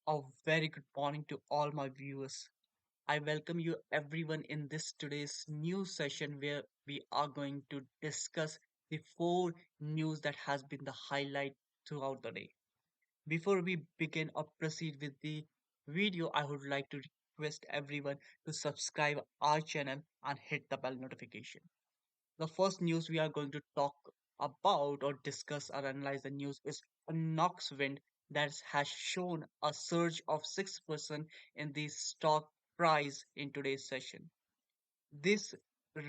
A very good morning to all my viewers. I welcome you everyone in this today's news session where we are going to discuss the four news that has been the highlight throughout the day. Before we begin or proceed with the video, I would like to request everyone to subscribe our channel and hit the bell notification. The first news we are going to talk about or discuss or analyze the news is Inox Wind that has shown a surge of 6% in the stock price in today's session. This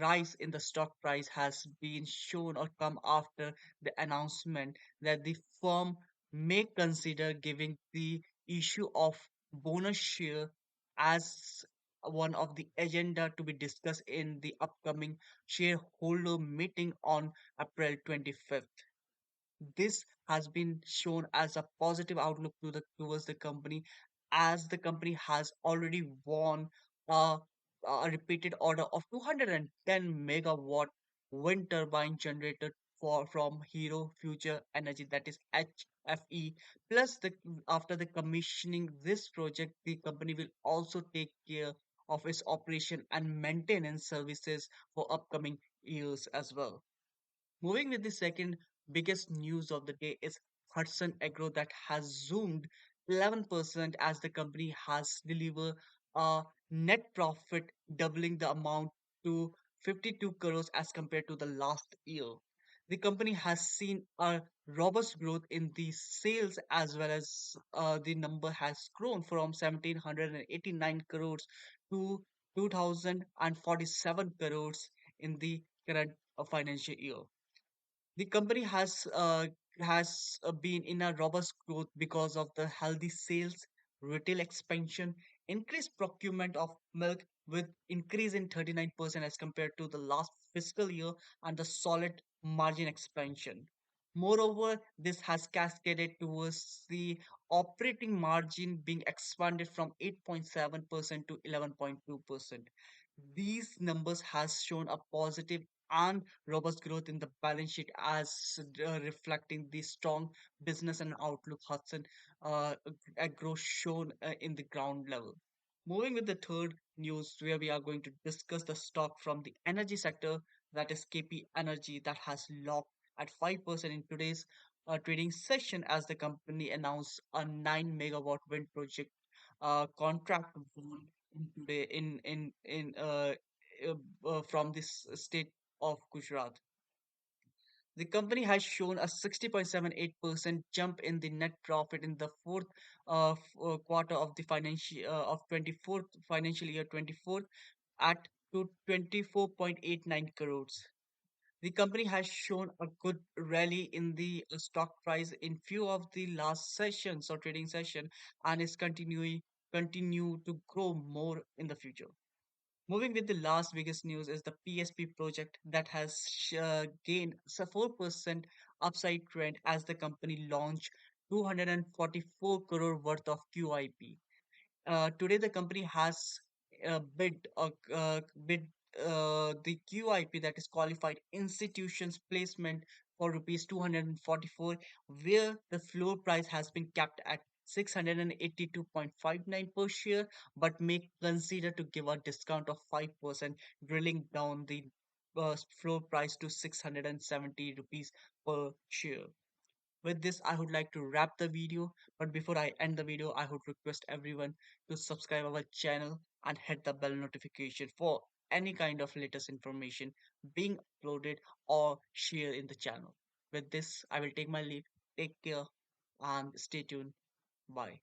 rise in the stock price has been shown or come after the announcement that the firm may consider giving the issue of bonus share as one of the agenda to be discussed in the upcoming shareholder meeting on April 25th. This has been shown as a positive outlook towards the company, as the company has already won a, a repeated order of 210 megawatt wind turbine generator from Hero Future Energy, that is HFE. Plus, after the commissioning this project, the company will also take care of its operation and maintenance services for upcoming years as well. Moving with the second biggest news of the day is Hatsun Agro that has zoomed 11% as the company has delivered a net profit doubling the amount to 52 crores as compared to the last year. The company has seen a robust growth in the sales as well as the number has grown from 1789 crores to 2047 crores in the current financial year. The company has been in a robust growth because of the healthy sales, retail expansion, increased procurement of milk with increase in 39% as compared to the last fiscal year, and the solid margin expansion. Moreover, this has cascaded towards the operating margin being expanded from 8.7% to 11.2%. These numbers has shown a positive and robust growth in the balance sheet as reflecting the strong business and outlook Hudson Agro shown in the ground level. Moving with the third news, where we are going to discuss the stock from the energy sector, that is KP Energy, that has locked at 5% in today's trading session as the company announced a 9 megawatt wind project contract won in today from this state of Gujarat. The company has shown a 60.78% jump in the net profit in the fourth quarter of the financial of 24th financial year 24 at to 24.89 crores. The company has shown a good rally in the stock price in few of the last sessions or trading session and is continue to grow more in the future. Moving with the last biggest news is the PSP project that has gained a 4% upside trend as the company launched 244 crore worth of QIP. Today, the company has bid the QIP, that is qualified institutions placement, for rupees 244, where the floor price has been capped at 682.59 per share, but may consider to give a discount of 5%, drilling down the floor price to 670 rupees per share. With this, I would like to wrap the video. But before I end the video, I would request everyone to subscribe our channel and hit the bell notification for any kind of latest information being uploaded or shared in the channel. With this, I will take my leave. Take care and stay tuned. Bye.